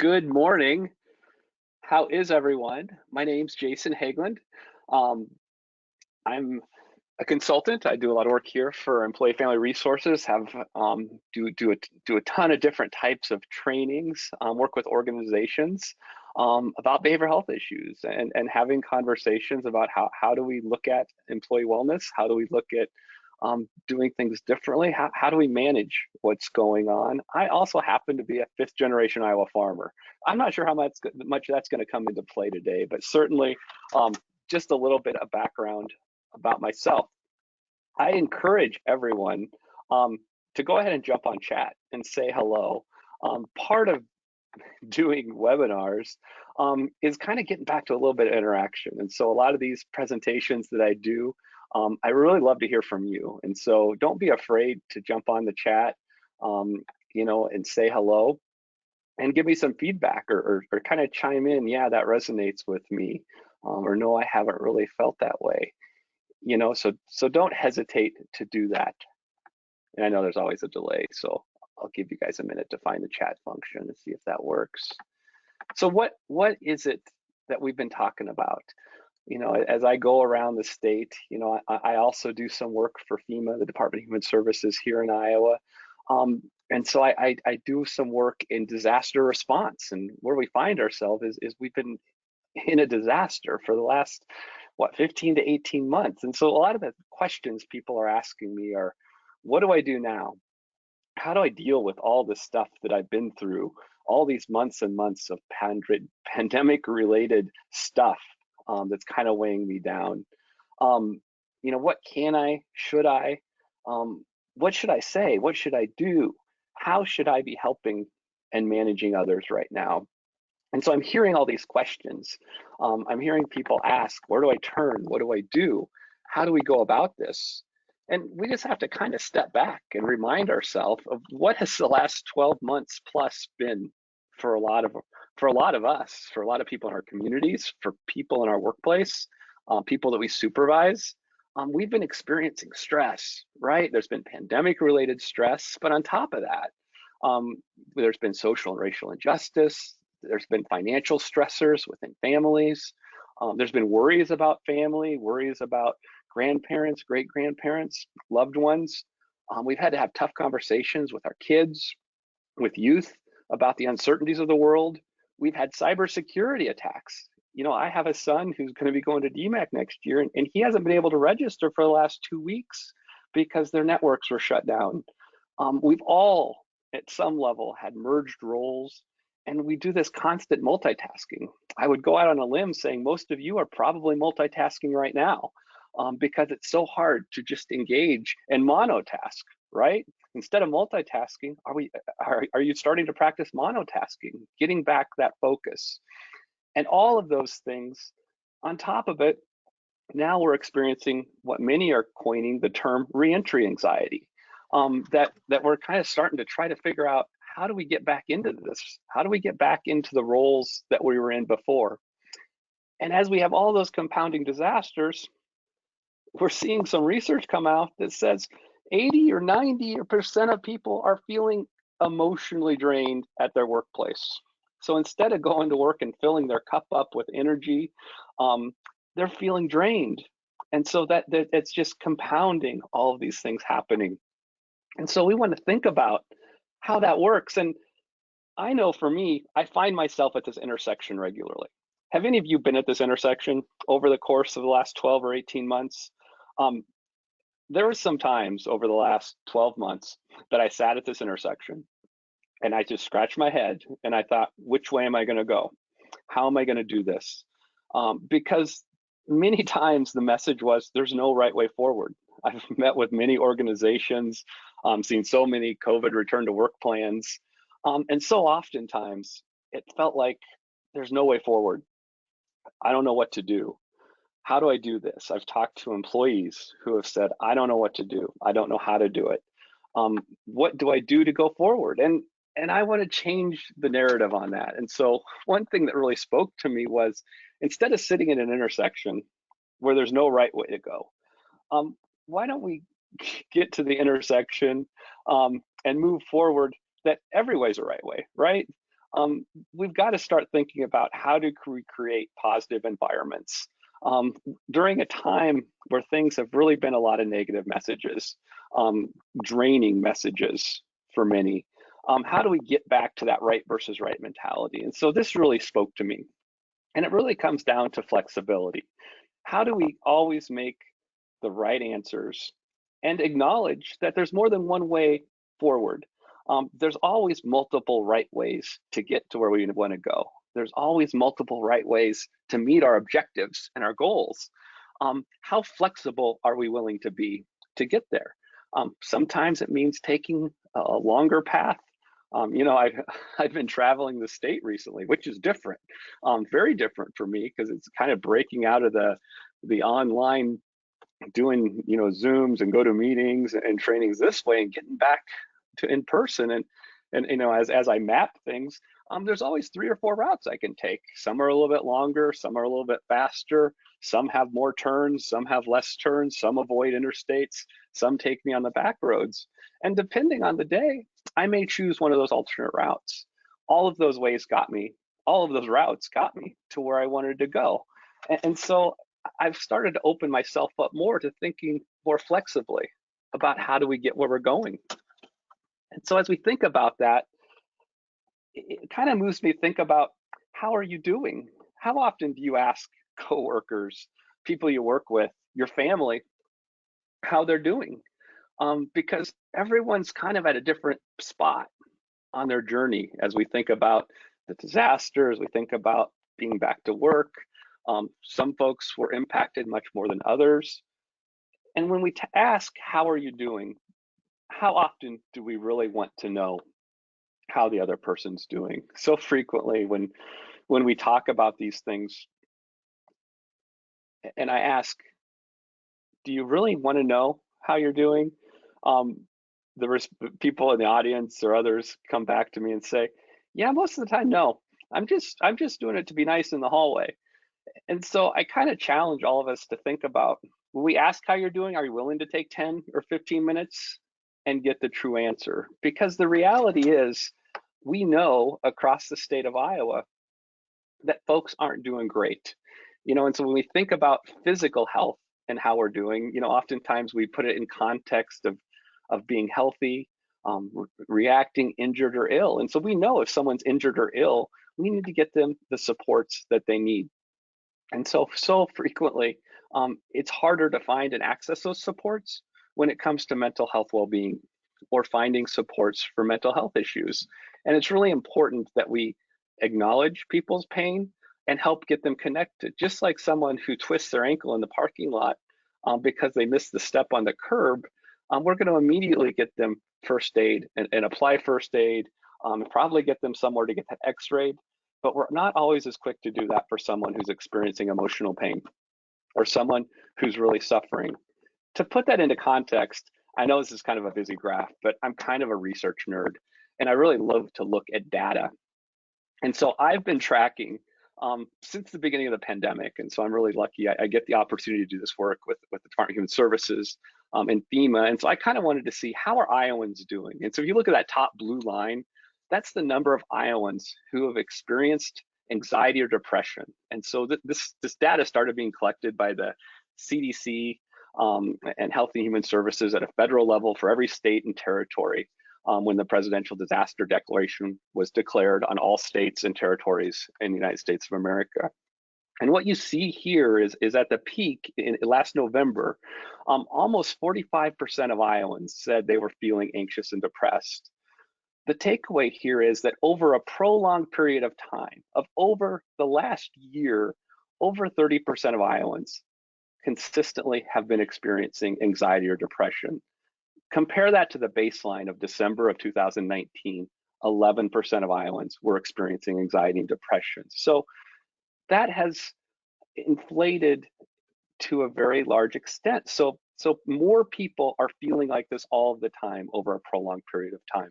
Good morning. How is everyone? My name's Jason Hageland. Um, I'm a consultant. I do a lot of work here for Employee Family Resources. Have do a ton of different types of trainings. Work with organizations about behavioral health issues and having conversations about how do we look at employee wellness? How do we look at doing things differently? How do we manage what's going on? I also happen to be a fifth generation Iowa farmer. I'm not sure how much that's going to come into play today, but certainly just a little bit of background about myself. I encourage everyone to go ahead and jump on chat and say hello. Part of doing webinars is kind of getting back to a little bit of interaction. And so a lot of these presentations that I do, I really love to hear from you. And so don't be afraid to jump on the chat, and say hello and give me some feedback or kind of chime in. Yeah, that resonates with me. Or no, I haven't really felt that way. So don't hesitate to do that. And I know there's always a delay, so I'll give you guys a minute to find the chat function and see if that works. So what is it that we've been talking about? As I go around the state, I also do some work for FEMA, the Department of Human Services here in Iowa. And so I do some work in disaster response, and where we find ourselves is we've been in a disaster for the last 15 to 18 months. And so a lot of the questions people are asking me are, what do I do now? How do I deal with all this stuff that I've been through, all these months and months of pandemic related stuff that's kind of weighing me down? What should I, what should I say? What should I do? How should I be helping and managing others right now? And so I'm hearing all these questions. I'm hearing people ask, where do I turn? What do I do? How do we go about this? And we just have to kind of step back and remind ourselves of what has the last 12 months plus been for a lot of us, for a lot of people in our communities, for people in our workplace, people that we supervise. We've been experiencing stress, right? There's been pandemic related stress, but on top of that, there's been social and racial injustice. There's been financial stressors within families. There's been worries about family, worries about grandparents, great-grandparents, loved ones. We've had to have tough conversations with our kids, with youth about the uncertainties of the world. We've had cybersecurity attacks. I have a son who's going to be going to DMAC next year, and he hasn't been able to register for the last 2 weeks because their networks were shut down. We've all, at some level, had merged roles, and we do this constant multitasking. I would go out on a limb saying most of you are probably multitasking right now because it's so hard to just engage and monotask, right? Instead of multitasking, are you starting to practice monotasking, getting back that focus? And all of those things, on top of it, now we're experiencing what many are coining the term reentry anxiety, that we're kind of starting to try to figure out, how do we get back into this? How do we get back into the roles that we were in before? And as we have all those compounding disasters, we're seeing some research come out that says 80 or 90% of people are feeling emotionally drained at their workplace. So instead of going to work and filling their cup up with energy, they're feeling drained. And so that it's just compounding all of these things happening. And so we want to think about how that works. And I know for me, I find myself at this intersection regularly. Have any of you been at this intersection over the course of the last 12 or 18 months? There were some times over the last 12 months that I sat at this intersection and I just scratched my head and I thought, which way am I going to go? How am I going to do this? Because many times the message was, there's no right way forward. I've met with many organizations, seen so many COVID return to work plans. And so oftentimes it felt like there's no way forward. I don't know what to do. How do I do this? I've talked to employees who have said, I don't know what to do. I don't know how to do it. What do I do to go forward? And I want to change the narrative on that. And so one thing that really spoke to me was, instead of sitting at an intersection where there's no right way to go, why don't we get to the intersection and move forward that every way's a right way, right? we've got to start thinking about how to create positive environments. Um, During a time where things have really been a lot of negative messages, um, draining messages for many, how do we get back to that right versus right mentality? And so this really spoke to me. And it really comes down to flexibility. How do we always make the right answers and acknowledge that there's more than one way forward? There's always multiple right ways to get to where we want to go. There's always multiple right ways to meet our objectives and our goals. How flexible are we willing to be to get there? Sometimes it means taking a longer path. I've been traveling the state recently, which is different, very different for me because it's kind of breaking out of the online doing Zooms and go to meetings and trainings this way and getting back to in person. And as I map things, there's always 3 or 4 routes I can take. Some are a little bit longer, some are a little bit faster, some have more turns, some have less turns, some avoid interstates, some take me on the back roads. And depending on the day, I may choose one of those alternate routes. All of those ways got me, all of those routes got me to where I wanted to go. And so I've started to open myself up more to thinking more flexibly about how do we get where we're going. And so as we think about that, it kind of moves me to think about, how are you doing? How often do you ask coworkers, people you work with, your family, how they're doing? Because everyone's kind of at a different spot on their journey as we think about the disaster, as we think about being back to work. Some folks were impacted much more than others. And when we ask, how are you doing? How often do we really want to know how the other person's doing? So frequently when we talk about these things and I ask, do you really want to know how you're doing? Um, People in the audience or others come back to me and say, yeah, most of the time, no. I'm just doing it to be nice in the hallway. And so I kind of challenge all of us to think about, when we ask how you're doing, are you willing to take 10 or 15 minutes and get the true answer? Because the reality is, we know across the state of Iowa that folks aren't doing great. And so when we think about physical health and how we're doing, oftentimes we put it in context of being healthy, reacting injured or ill. And so we know if someone's injured or ill, we need to get them the supports that they need. And so frequently, it's harder to find and access those supports when it comes to mental health well-being or finding supports for mental health issues. And it's really important that we acknowledge people's pain and help get them connected. Just like someone who twists their ankle in the parking lot because they missed the step on the curb, we're going to immediately get them first aid and apply first aid, probably get them somewhere to get that x-rayed. But we're not always as quick to do that for someone who's experiencing emotional pain or someone who's really suffering. To put that into context, I know this is kind of a busy graph, but I'm kind of a research nerd, and I really love to look at data. And so I've been tracking since the beginning of the pandemic, and so I'm really lucky. I get the opportunity to do this work with the Department of Human Services and FEMA, and so I kind of wanted to see, how are Iowans doing? And so if you look at that top blue line, that's the number of Iowans who have experienced anxiety or depression. And so this data started being collected by the CDC and Health and Human Services at a federal level for every state and territory when the presidential disaster declaration was declared on all states and territories in the United States of America. And what you see here is at the peak in last November, almost 45% of Iowans said they were feeling anxious and depressed. The takeaway here is that over a prolonged period of time, of over the last year, over 30% of Iowans consistently have been experiencing anxiety or depression. Compare that to the baseline of December of 2019, 11% of Iowans were experiencing anxiety and depression. So that has inflated to a very large extent. So more people are feeling like this all the time over a prolonged period of time.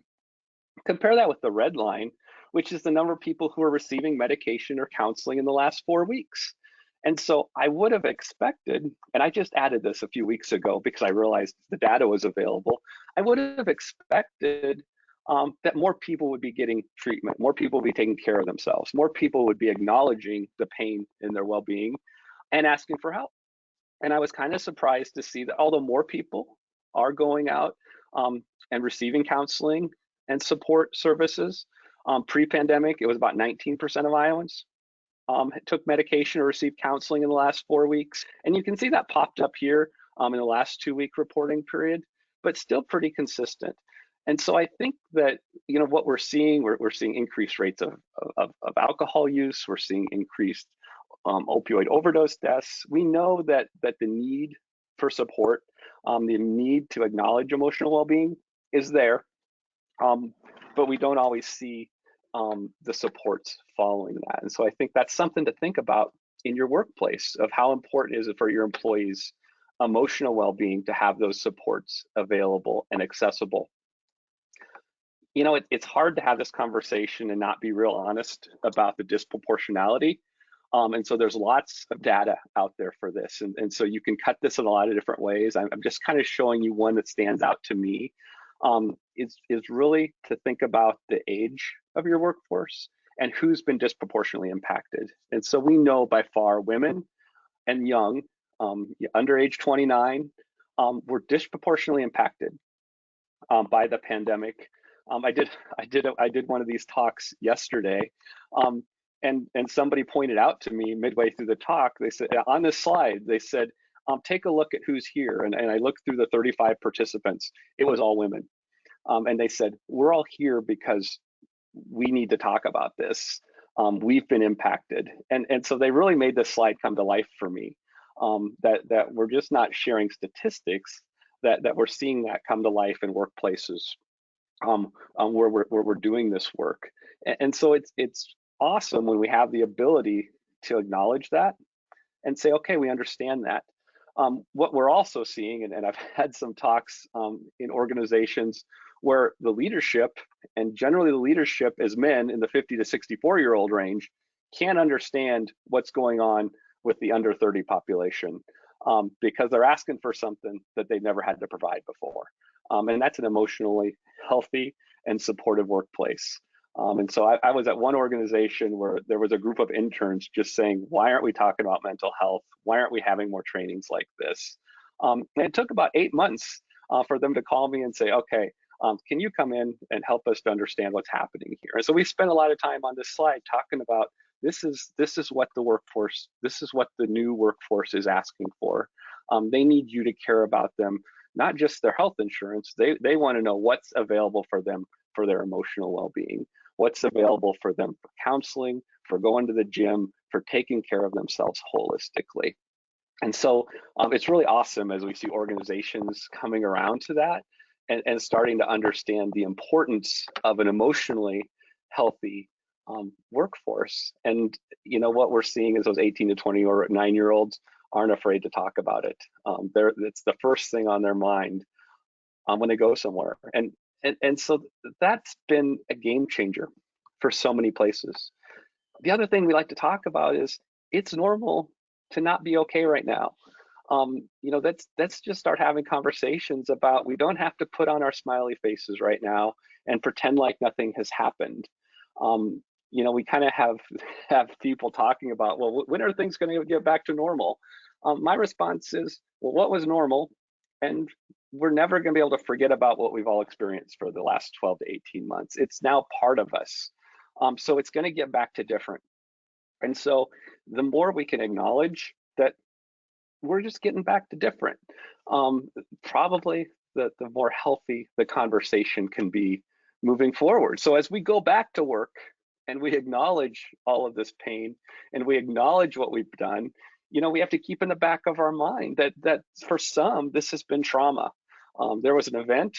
Compare that with the red line, which is the number of people who are receiving medication or counseling in the last 4 weeks. And so I would have expected, and I just added this a few weeks ago because I realized the data was available, I would have expected that more people would be getting treatment, more people would be taking care of themselves, more people would be acknowledging the pain in their well-being and asking for help. And I was kind of surprised to see that although more people are going out and receiving counseling and support services, pre-pandemic, it was about 19% of Iowans took medication or received counseling in the last 4 weeks. And you can see that popped up here in the last 2-week reporting period, but still pretty consistent. And so I think that, what we're seeing, we're seeing increased rates of alcohol use. We're seeing increased opioid overdose deaths. We know that the need for support, the need to acknowledge emotional well-being is there, but we don't always see the supports following that. And so I think that's something to think about in your workplace, of how important is it for your employees' emotional well-being to have those supports available and accessible. It's hard to have this conversation and not be real honest about the disproportionality. And so there's lots of data out there for this. And so you can cut this in a lot of different ways. I'm just kind of showing you one that stands out to me, is really to think about the age of your workforce and who's been disproportionately impacted. And so we know by far women and young, under age 29, were disproportionately impacted by the pandemic. I did one of these talks yesterday, and somebody pointed out to me midway through the talk. They said on this slide, they said, take a look at who's here. And I looked through the 35 participants. It was all women, and they said, we're all here because we need to talk about this. We've been impacted, and so they really made this slide come to life for me. That we're just not sharing statistics, that we're seeing that come to life in workplaces where we're doing this work. And so it's awesome when we have the ability to acknowledge that and say, okay, we understand that. What we're also seeing, and I've had some talks in organizations where the leadership, and generally the leadership is men in the 50 to 64-year-old range, can't understand what's going on with the under 30 population because they're asking for something that they've never had to provide before. And that's an emotionally healthy and supportive workplace. And so I was at one organization where there was a group of interns just saying, why aren't we talking about mental health? Why aren't we having more trainings like this? And it took about 8 months for them to call me and say, okay, can you come in and help us to understand what's happening here? And so we spent a lot of time on this slide talking about this is what the workforce, this is what the new workforce is asking for. They need you to care about them, not just their health insurance. They want to know what's available for them for their emotional well-being, what's available for them for counseling, for going to the gym, for taking care of themselves holistically. And so it's really awesome as we see organizations coming around to that and starting to understand the importance of an emotionally healthy workforce. And what we're seeing is those 18 to 29-year-olds aren't afraid to talk about it. It's the first thing on their mind when they go somewhere. And so that's been a game changer for so many places. The other thing we like to talk about is it's normal to not be okay right now. Let's just start having conversations about, we don't have to put on our smiley faces right now and pretend like nothing has happened. We kind of have people talking about, well, when are things going to get back to normal? My response is, well, what was normal? And we're never going to be able to forget about what we've all experienced for the last 12 to 18 months. It's now part of us. So it's going to get back to different. And so the more we can acknowledge that we're just getting back to different, probably the more healthy the conversation can be moving forward. So as we go back to work and we acknowledge all of this pain and we acknowledge what we've done, we have to keep in the back of our mind that for some, this has been trauma. There was an event,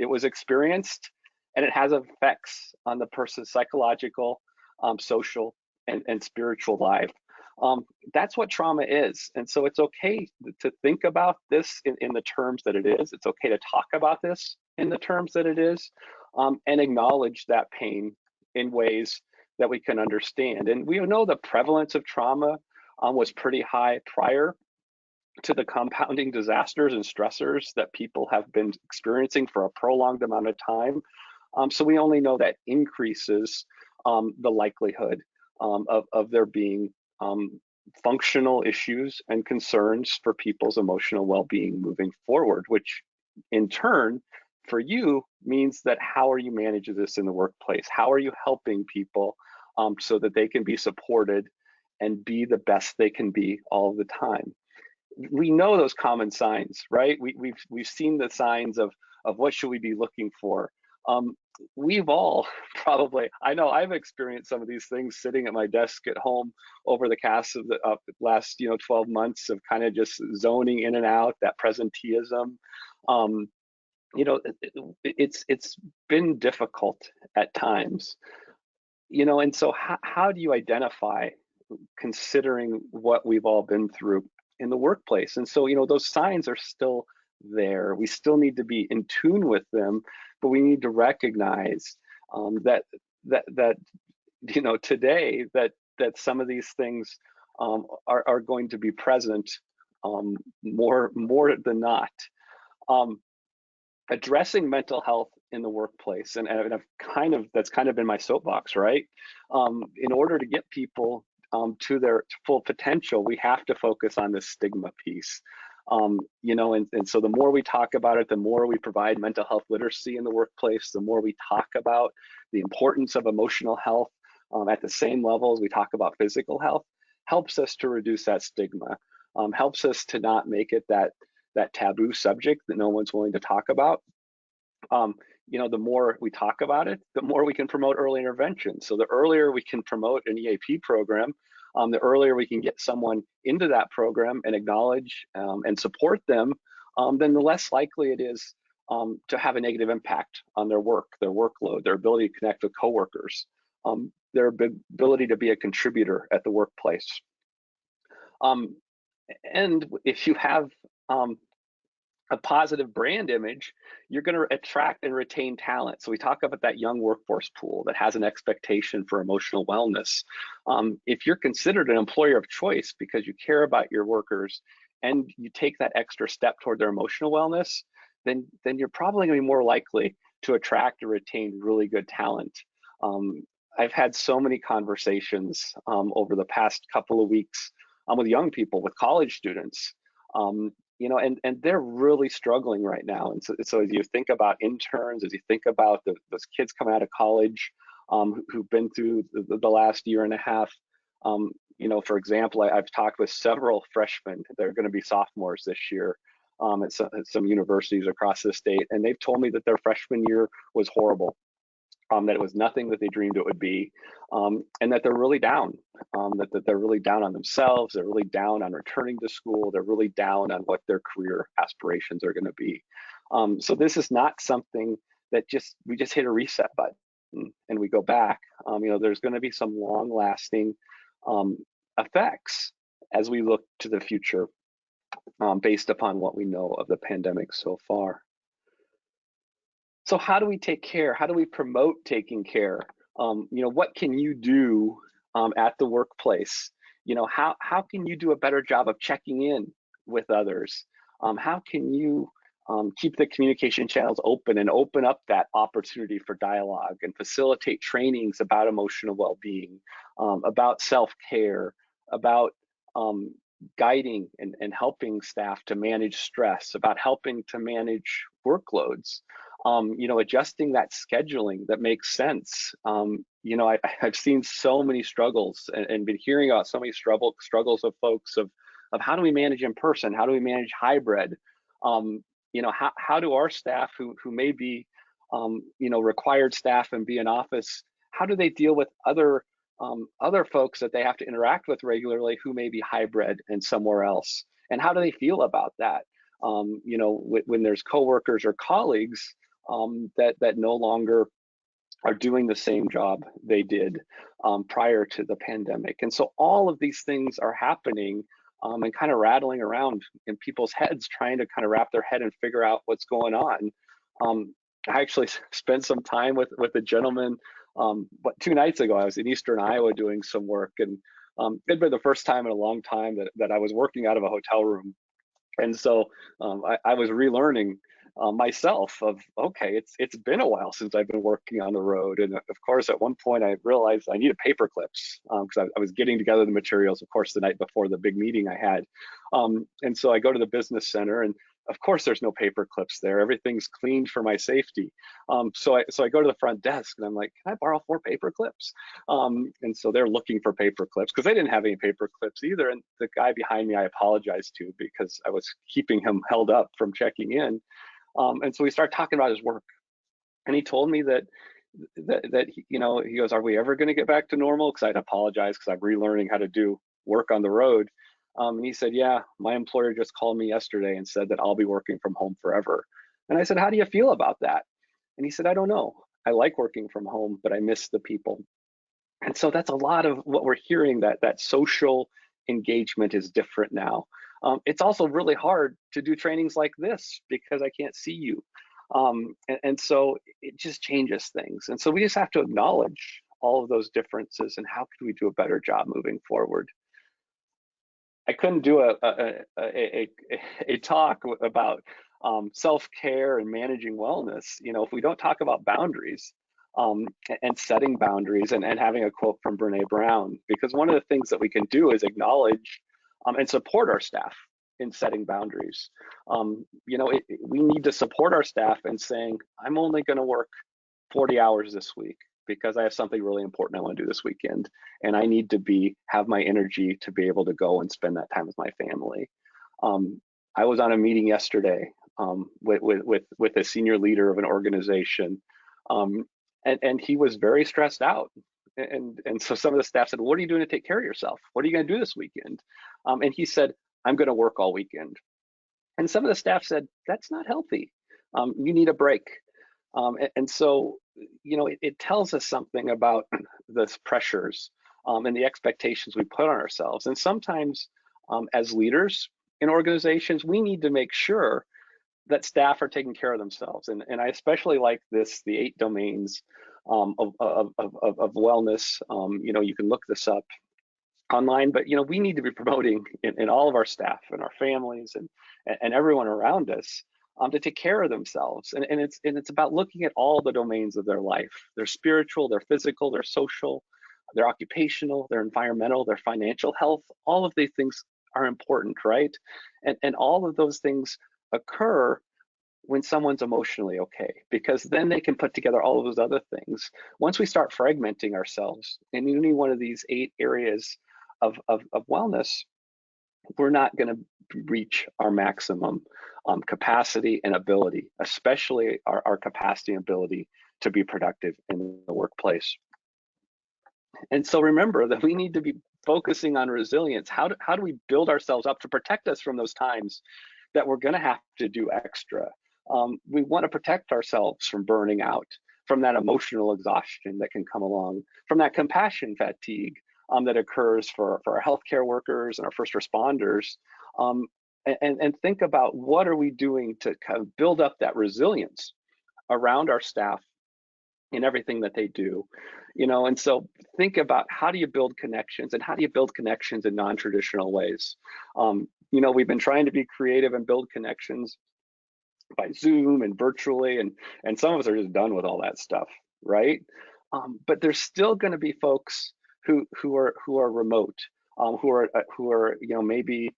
it was experienced, and it has effects on the person's psychological, social, and spiritual life. That's what trauma is. And so it's okay to think about this in the terms that it is. It's okay to talk about this in the terms that it is, and acknowledge that pain in ways that we can understand. And we know the prevalence of trauma was pretty high prior to the compounding disasters and stressors that people have been experiencing for a prolonged amount of time. So we only know that increases the likelihood of there being functional issues and concerns for people's emotional well-being moving forward, which in turn for you means that how are you managing this in the workplace? How are you helping people so that they can be supported and be the best they can be all the time? We know those common signs, right? We've seen the signs of what should we be looking for. We've all probably, I know I've experienced some of these things sitting at my desk at home over the course of the last 12 months of kind of just zoning in and out, that presenteeism. Um, it's been difficult at times, and so how do you identify, considering what we've all been through in the workplace? And so, those signs are still there. We still need to be in tune with them, but we need to recognize that today that some of these things are going to be present more than not. Addressing mental health in the workplace, and that's kind of been my soapbox, right? In order to get people to their full potential, we have to focus on the stigma piece. And so the more we talk about it, the more we provide mental health literacy in the workplace, the more we talk about the importance of emotional health at the same level as we talk about physical health, helps us to reduce that stigma, helps us to not make it that taboo subject that no one's willing to talk about. The more we talk about it, the more we can promote early intervention. So the earlier we can promote an EAP program, the earlier we can get someone into that program and acknowledge and support them, then the less likely it is to have a negative impact on their work, their workload, their ability to connect with coworkers, their ability to be a contributor at the workplace. And if you have a positive brand image, you're going to attract and retain talent. So we talk about that young workforce pool that has an expectation for emotional wellness. If you're considered an employer of choice because you care about your workers and you take that extra step toward their emotional wellness, then you're probably going to be more likely to attract or retain really good talent. I've had so many conversations over the past couple of weeks with young people, with college students, and they're really struggling right now. And so as you think about interns, as you think about those kids coming out of college who've been through the last year and a half, for example, I've talked with several freshmen that are going to be sophomores this year at some universities across the state, and they've told me that their freshman year was horrible. That it was nothing that they dreamed it would be, and that they're really down, that they're really down on themselves, they're really down on returning to school, they're really down on what their career aspirations are going to be. So this is not something that we just hit a reset button and we go back. There's going to be some long-lasting effects as we look to the future based upon what we know of the pandemic so far. So how do we take care? How do we promote taking care? What can you do at the workplace? How can you do a better job of checking in with others? How can you keep the communication channels open and open up that opportunity for dialogue and facilitate trainings about emotional well-being, about self-care, about guiding and helping staff to manage stress, about helping to manage workloads, adjusting that scheduling that makes sense. I've seen so many struggles and been hearing about so many struggles of folks of how do we manage in person? How do we manage hybrid? How do our staff who may be, required staff and be in office, how do they deal with other folks that they have to interact with regularly who may be hybrid and somewhere else? And how do they feel about that? When there's coworkers or colleagues that no longer are doing the same job they did prior to the pandemic. And so all of these things are happening and kind of rattling around in people's heads, trying to kind of wrap their head and figure out what's going on. I actually spent some time with a gentleman, 2 nights ago. I was in Eastern Iowa doing some work, and it'd been the first time in a long time that I was working out of a hotel room. And so I was relearning myself of, okay, it's been a while since I've been working on the road. And of course, at one point I realized I needed paper clips because I was getting together the materials, of course, the night before the big meeting I had. And so I go to the business center, and of course there's no paper clips there. Everything's cleaned for my safety. So I go to the front desk and I'm like, can I borrow 4 paper clips? And so they're looking for paper clips because they didn't have any paper clips either. And the guy behind me, I apologized to because I was keeping him held up from checking in. And so we started talking about his work, and he told me that he goes, "Are we ever going to get back to normal?" Because I'd apologize because I'm relearning how to do work on the road. And he said, "Yeah, my employer just called me yesterday and said that I'll be working from home forever." And I said, "How do you feel about that?" And he said, "I don't know. I like working from home, but I miss the people." And so that's a lot of what we're hearing, that social engagement is different now. It's also really hard to do trainings like this because I can't see you. And so it just changes things. And so we just have to acknowledge all of those differences and how can we do a better job moving forward. I couldn't do a talk about self-care and managing wellness, if we don't talk about boundaries, and setting boundaries, and having a quote from Brene Brown, because one of the things that we can do is acknowledge and support our staff in setting boundaries. We need to support our staff in saying, I'm only going to work 40 hours this week because I have something really important I want to do this weekend, and I need to have my energy to be able to go and spend that time with my family. I was on a meeting yesterday with a senior leader of an organization, and he was very stressed out. And so some of the staff said, "What are you doing to take care of yourself? What are you going to do this weekend?" And he said, "I'm going to work all weekend." And some of the staff said, "That's not healthy. You need a break." And so, it tells us something about the pressures and the expectations we put on ourselves. And sometimes, as leaders in organizations, we need to make sure that staff are taking care of themselves. And I especially like the 8 domains of wellness. You can look this up online, but we need to be promoting in all of our staff and our families and everyone around us to take care of themselves. And it's about looking at all the domains of their life: their spiritual, their physical, their social, their occupational, their environmental, their financial health. All of these things are important, right? And all of those things occur when someone's emotionally okay, because then they can put together all of those other things. Once we start fragmenting ourselves in any one of these 8 areas of wellness, we're not going to reach our maximum capacity and ability, especially our capacity and ability to be productive in the workplace. And so remember that we need to be focusing on resilience. How do we build ourselves up to protect us from those times that we're going to have to do extra? We want to protect ourselves from burning out, from that emotional exhaustion that can come along, from that compassion fatigue that occurs for our healthcare workers and our first responders. And think about, what are we doing to kind of build up that resilience around our staff in everything that they do. And so think about, how do you build connections, and how do you build connections in non-traditional ways? We've been trying to be creative and build connections by Zoom and virtually, and some of us are just done with all that stuff, right? But there's still going to be folks who are remote, who are maybe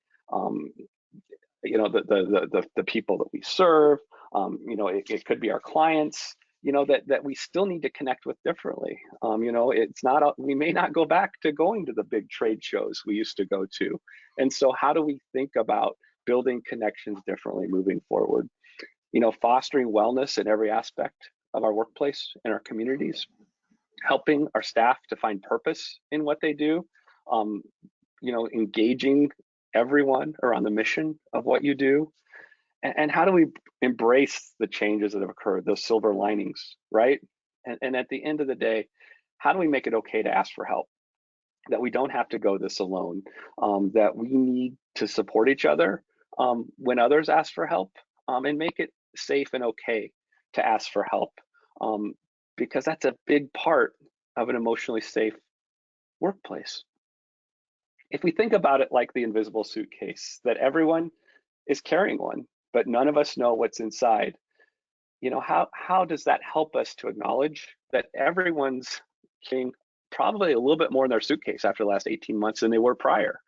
the people that we serve. It could be our clients. That we still need to connect with differently. It's not, we may not go back to going to the big trade shows we used to go to. And so how do we think about building connections differently moving forward? Fostering wellness in every aspect of our workplace and our communities, helping our staff to find purpose in what they do, engaging everyone around the mission of what you do. And how do we embrace the changes that have occurred, those silver linings, right? And at the end of the day, how do we make it okay to ask for help? That we don't have to go this alone, that we need to support each other when others ask for help, and make it safe and okay to ask for help, because that's a big part of an emotionally safe workplace. If we think about it like the invisible suitcase, that everyone is carrying one, but none of us know what's inside. how does that help us to acknowledge that everyone's carrying probably a little bit more in their suitcase after the last 18 months than they were prior?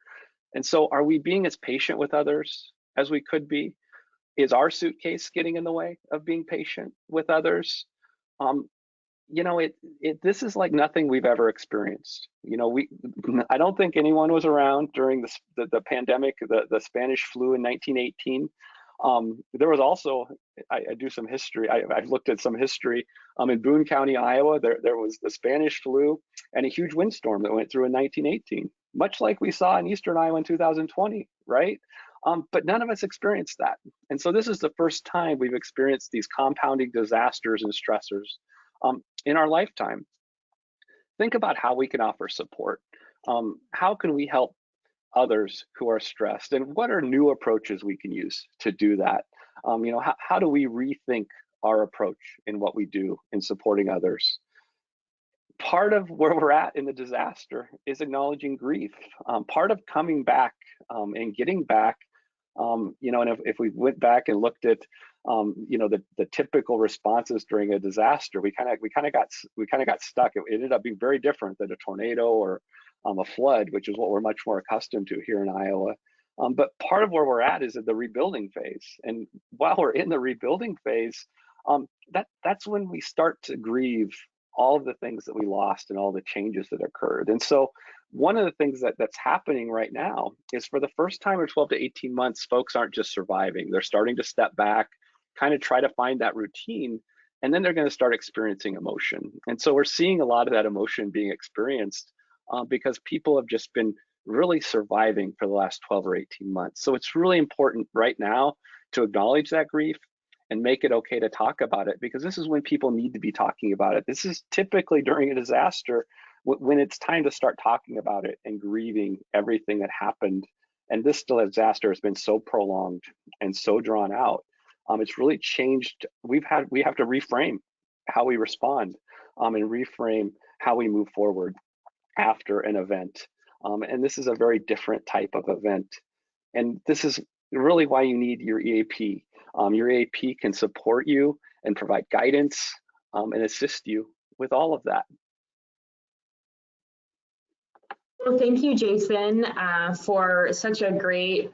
And so are we being as patient with others as we could be? Is our suitcase getting in the way of being patient with others? This is like nothing we've ever experienced. I don't think anyone was around during the pandemic, the Spanish flu in 1918. There was also, I do some history, I've looked at some history. In Boone County, Iowa, there was the Spanish flu and a huge windstorm that went through in 1918, much like we saw in Eastern Iowa in 2020, right? But none of us experienced that. And so this is the first time we've experienced these compounding disasters and stressors in our lifetime. Think about how we can offer support. How can we help others who are stressed, and what are new approaches we can use to do that? How do we rethink our approach in what we do in supporting others? Part of where we're at in the disaster is acknowledging grief. Part of coming back and getting back, and if we went back and looked at the typical responses during a disaster, we kind of got stuck. It ended up being very different than a tornado or a flood, which is what we're much more accustomed to here in Iowa. But part of where we're at is at the rebuilding phase. And while we're in the rebuilding phase, that's when we start to grieve all of the things that we lost and all the changes that occurred. And so one of the things that's happening right now is, for the first time in 12 to 18 months, folks aren't just surviving. They're starting to step back, kind of try to find that routine, and then they're going to start experiencing emotion. And so we're seeing a lot of that emotion being experienced because people have just been really surviving for the last 12 or 18 months. So it's really important right now to acknowledge that grief and make it okay to talk about it, because this is when people need to be talking about it. This is typically during a disaster when it's time to start talking about it and grieving everything that happened. And this disaster has been so prolonged and so drawn out. It's really changed. We have to reframe how we respond and reframe how we move forward after an event. And this is a very different type of event. And this is really why you need your EAP. Your EAP can support you and provide guidance and assist you with all of that. Well, thank you, Jason, for such a great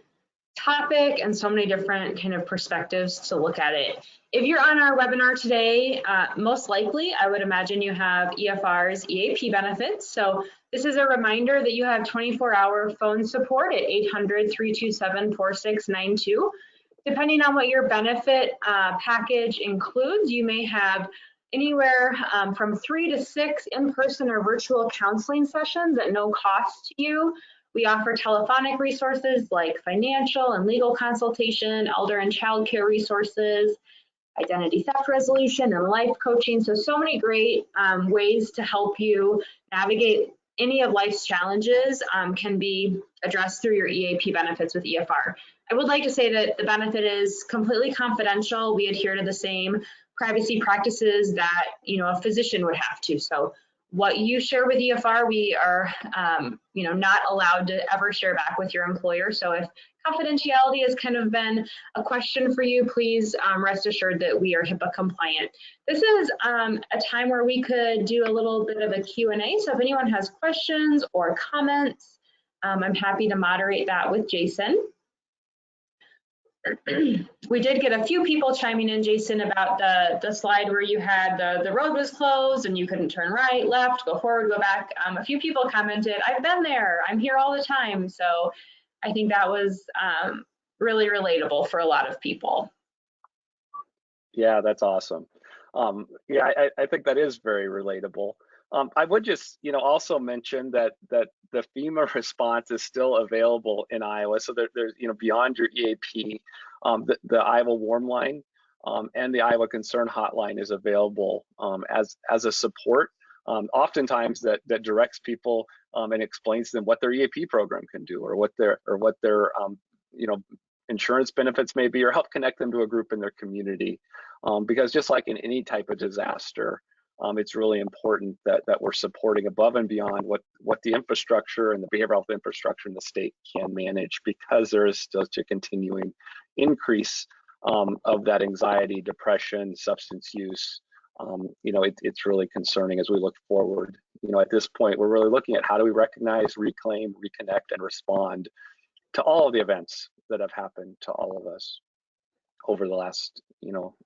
topic and so many different kind of perspectives to look at it. If you're on our webinar today, most likely, I would imagine you have EFR's EAP benefits. So this is a reminder that you have 24-hour phone support at 800-327-4692. Depending on what your benefit package includes, you may have anywhere from 3 to 6 in-person or virtual counseling sessions at no cost to you. We offer telephonic resources like financial and legal consultation, elder and child care resources, identity theft resolution, and life coaching. So many great ways to help you navigate any of life's challenges can be addressed through your EAP benefits with EFR. I would like to say that the benefit is completely confidential. We adhere to the same privacy practices that a physician would have to. So what you share with EFR, we are not allowed to ever share back with your employer. So if confidentiality has kind of been a question for you, please rest assured that we are HIPAA compliant. This is a time where we could do a little bit of a Q&A. So if anyone has questions or comments, I'm happy to moderate that with Jason. We did get a few people chiming in, Jason, about the slide where you had the road was closed and you couldn't turn right, left, go forward, go back. A few people commented, I've been there, I'm here all the time. So I think that was really relatable for a lot of people. Yeah, that's awesome. Yeah, I think that is very relatable. I would just, also mention that the FEMA response is still available in Iowa. So there's, beyond your EAP, the Iowa Warm Line and the Iowa Concern Hotline is available as a support. Oftentimes that directs people and explains to them what their EAP program can do, or what their insurance benefits may be, or help connect them to a group in their community. Because just like in any type of disaster, it's really important that we're supporting above and beyond what the infrastructure and the behavioral health infrastructure in the state can manage, because there is such a continuing increase of that anxiety, depression, substance use. It's really concerning as we look forward. At this point, we're really looking at how do we recognize, reclaim, reconnect, and respond to all of the events that have happened to all of us over the last,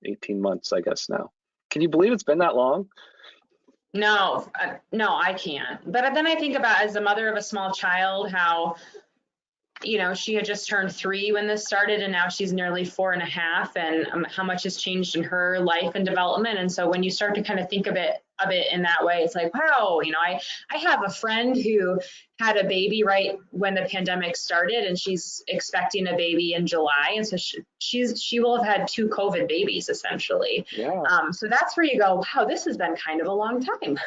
18 months, I guess now. Can you believe it's been that long? No, no, I can't. But then I think about, as a mother of a small child, how, she had just turned 3 when this started, and now she's nearly 4.5, and how much has changed in her life and development. And so when you start to kind of think of it in that way, it's like, wow, I have a friend who had a baby right when the pandemic started, and she's expecting a baby in July. And so she will have had 2 COVID babies essentially. Yeah. So that's where you go, wow, this has been kind of a long time.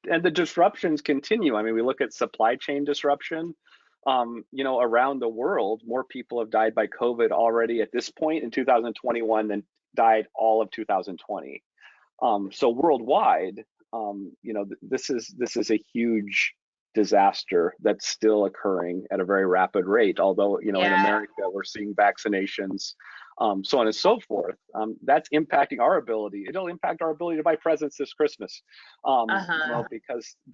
And the disruptions continue. I mean, we look at supply chain disruption, around the world. More people have died by COVID already at this point in 2021 than died all of 2020. So worldwide, this is a huge disaster that's still occurring at a very rapid rate. Although, in America, we're seeing vaccinations, so on and so forth. That's impacting our ability. It'll impact our ability to buy presents this Christmas,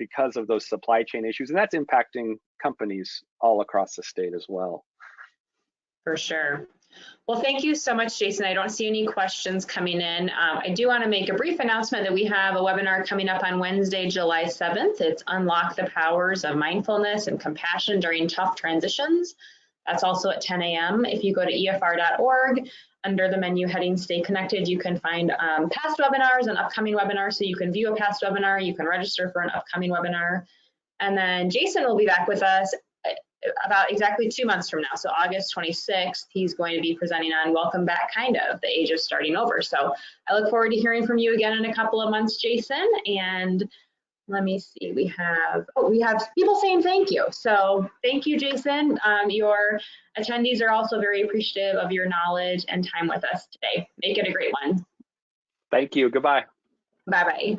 because of those supply chain issues, and that's impacting companies all across the state as well. For sure. Well, thank you so much, Jason. I don't see any questions coming in. I do want to make a brief announcement that we have a webinar coming up on Wednesday, July 7th. It's Unlock the Powers of Mindfulness and Compassion During Tough Transitions. That's also at 10 a.m. If you go to efr.org, under the menu heading Stay Connected, you can find past webinars and upcoming webinars. So you can view a past webinar, you can register for an upcoming webinar. And then Jason will be back with us about exactly 2 months from now. So August 26th, he's going to be presenting on Welcome Back, Kind of, the age of starting over. So I look forward to hearing from you again in a couple of months, Jason. And let me see, we have people saying thank you. So thank you, Jason. Your attendees are also very appreciative of your knowledge and time with us today. Make it a great one. Thank you. Goodbye. Bye-bye.